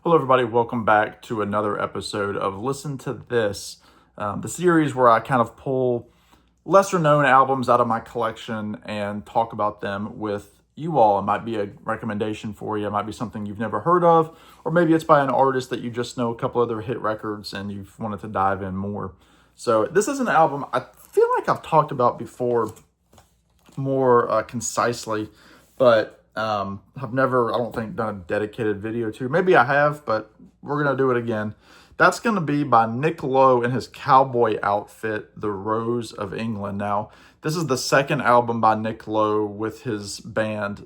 Hello, everybody. Welcome back to another episode of Listen to This, the series where I kind of pull lesser known albums out of my collection and talk about them with you all. It might be a recommendation for you, it might be something you've never heard of, or maybe it's by an artist that you just know a couple other hit records and you've wanted to dive in more. So, this is an album I feel like I've talked about before more concisely, but I've never, I don't think, done a dedicated video to. Maybe I have, but we're going to do it again. That's going to be by Nick Lowe and his Cowboy outfit, The Rose of England. Now, this is the second album by Nick Lowe with his band,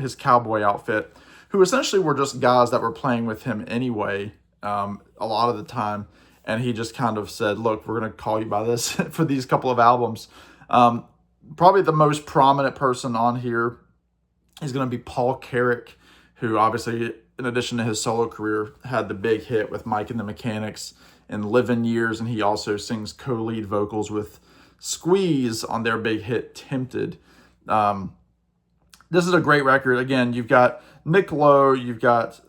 his Cowboy outfit, who essentially were just guys that were playing with him anyway, a lot of the time. And he just kind of said, look, we're going to call you by this for these couple of albums. Probably the most prominent person on here is going to be Paul Carrack, who obviously, in addition to his solo career, had the big hit with Mike and the Mechanics in Living Years, and he also sings co-lead vocals with Squeeze on their big hit Tempted. This is a great record. Again, you've got Nick Lowe, you've got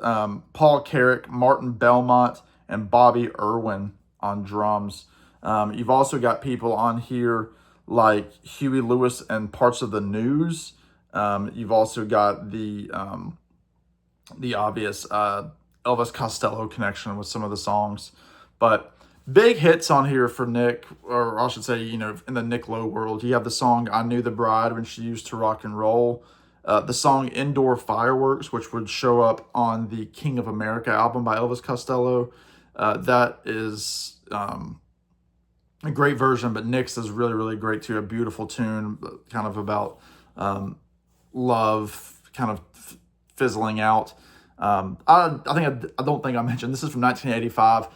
Paul Carrack, Martin Belmont, and Bobby Irwin on drums. You've also got people on here like Huey Lewis and parts of the News. You've also got the obvious Elvis Costello connection with some of the songs. But big hits on here for Nick, or I should say, in the Nick Lowe world. You have the song I Knew the Bride When She Used to Rock and Roll. The song Indoor Fireworks, which would show up on the King of America album by Elvis Costello. That is a great version, but Nick's is really, really great too. A beautiful tune, kind of about love kind of fizzling out. I don't think I mentioned this is from 1985.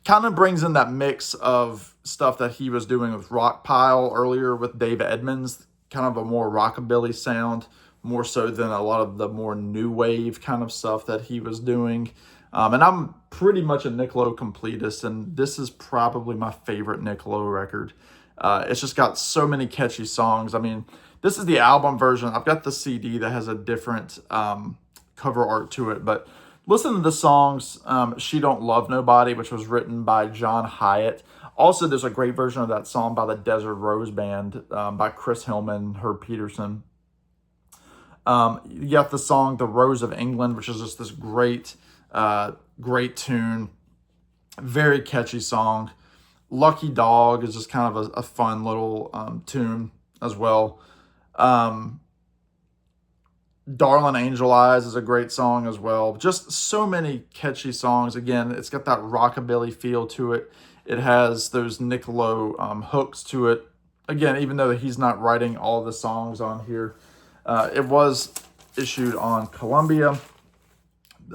Kind of brings in that mix of stuff that he was doing with Rockpile earlier with Dave Edmunds, kind of a more rockabilly sound, more so than a lot of the more new wave kind of stuff that he was doing. And I'm pretty much a Nick Lowe completist, and this is probably my favorite Nick Lowe record. It's just got so many catchy songs. I mean, this is the album version. I've got the CD that has a different cover art to it, but listen to the songs. She Don't Love Nobody, which was written by John Hyatt. Also, there's a great version of that song by the Desert Rose Band by Chris Hillman, Herb Peterson. You got the song The Rose of England, which is just this great tune. Very catchy song. Lucky Dog is just kind of a fun little tune as well. Darling Angel Eyes is a great song as well. Just so many catchy songs. Again, it's got that rockabilly feel to it. It has those Nick Lowe hooks to it. Again, even though he's not writing all the songs on here, it was issued on Columbia.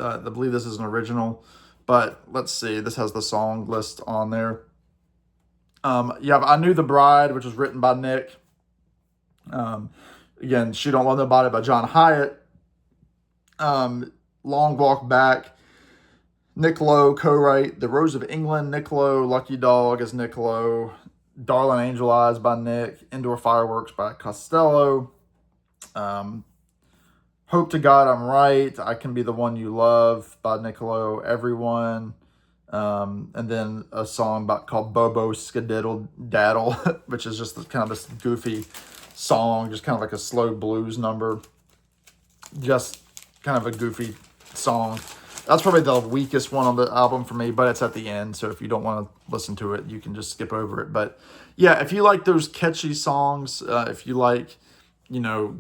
I believe this is an original, but let's see. This has the song list on there. You have I Knew the Bride, which was written by Nick. Again, She Don't Love Nobody by John Hyatt. Long Walk Back, Nick Lowe co-write. The Rose of England, Nick Lowe. Lucky Dog is Nick Lowe. Darling Angel Eyes by Nick. Indoor Fireworks by Costello. Hope to God I'm Right. I Can Be the One You Love by Nick Lowe. Everyone. And then a song called Bobo Skadiddle Daddle, which is just kind of this goofy song, just kind of like a slow blues number. Just kind of a goofy song. That's probably the weakest one on the album for me, but it's at the end, so if you don't want to listen to it, you can just skip over it. But yeah, if you like those catchy songs, if you like,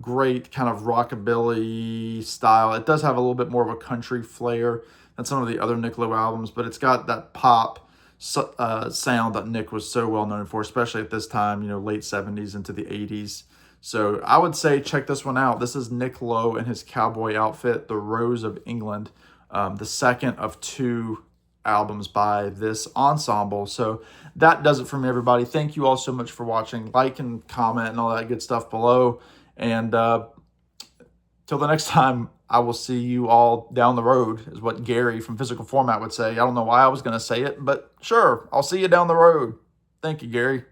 great kind of rockabilly style, it does have a little bit more of a country flair than some of the other Nick Lowe albums, but it's got that pop sound that Nick was so well known for, especially at this time, late 70s into the 80s. So I would say check this one out. This is Nick Lowe and his Cowboy outfit, The Rose of England, the second of two albums by this ensemble. So that does it for me, everybody. Thank you all so much for watching. Like and comment and all that good stuff below. And till the next time, I will see you all down the road, is what Gary from Physical Format would say. I don't know why I was going to say it, but sure, I'll see you down the road. Thank you, Gary.